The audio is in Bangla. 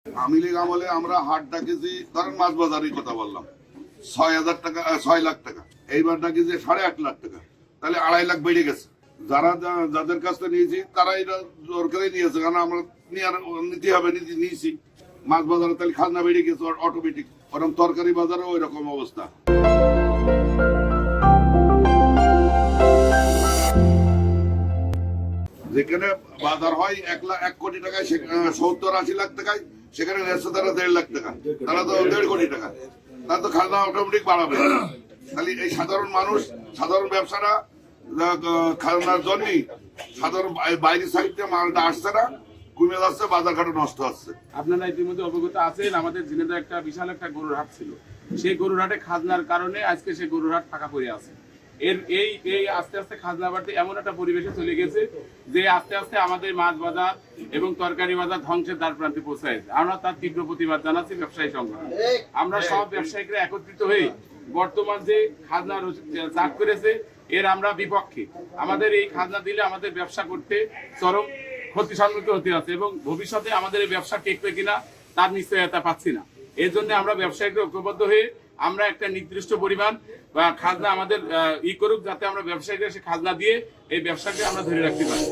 আওয়ামী লীগ আমলে আমরা হাট ডাকেছি, ধরেন মাছ বাজারের কথা বললাম, 6,000 টাকা 6 লাখ টাকা, এইবার ডাকেছি 8.5 লাখ টাকা, তাহলে 2.5 লাখ বেড়ে গেছে। যাদের কাছ থেকে নিয়েছি তারা এটা জোর করে নিয়েছে, কারণ আমরা নিতে হবে, নিয়েছি। মাছ বাজারে তাহলে খাজনা বেড়ে গেছে অটোমেটিক, ওরকম তরকারি বাজারে ওই রকম অবস্থা। যেখানে বাজার হয় 1 কোটি টাকায়, 70-80 লাখ টাকায়, সেখানে ন্যায্য তারা 1.5 লাখ টাকা, তারা তো 1.5 কোটি টাকা, তারা তো খাজনা অটোমেটিক বাড়াবে। তাহলে এই সাধারণ মানুষ, সাধারণ ব্যবসারা খাজনার জন্যই সাধারণ বাইরে সাইডে মালটা আসছে না, কমে যাচ্ছে, বাজার ঘাটে নষ্ট হচ্ছে। আপনারা ইতিমধ্যে অবগত আছেন, আমাদের ঝিনাইদহে একটা বিশাল একটা গরুর হাট ছিল। সেই গরুর হাটে খাজনার কারণে আজকে সেই গরুর হাট ফাঁকা পড়ে আছে। এই আস্তে আস্তে খাজনা বাড়তে এমন একটা পরিবেশে চলে গেছে যে আস্তে আস্তে আমাদের মাছ বাজার এবং তরকারি বাজার ধ্বংসের দ্বার প্রান্তে পৌঁছায়। আমরা তার তীব্র প্রতিবাদ জানাচ্ছি ব্যবসায়ী সংগঠন। আমরা সব ব্যবসায়িকরা একত্রিত হয়ে বর্তমান যে খাজনা চাপ করেছে এর আমরা বিপক্ষে। আমাদের এই খাজনা দিলে আমাদের ব্যবসা করতে চরম ক্ষতি সম্মুখীন হতে হচ্ছে এবং ভবিষ্যতে আমাদের এই ব্যবসা টিকবে কিনা তার নিশ্চয়তা পাচ্ছি না। এর জন্য আমরা ব্যবসায়িকরা ঐক্যবদ্ধ হয়ে আমরা একটা নির্দিষ্ট পরিমাণ বা খাজনা আমাদের করুক, যাতে আমরা ব্যবসায়ীদের সে খাজনা দিয়ে এই ব্যবসাকে আমরা ধরে রাখতে পারি।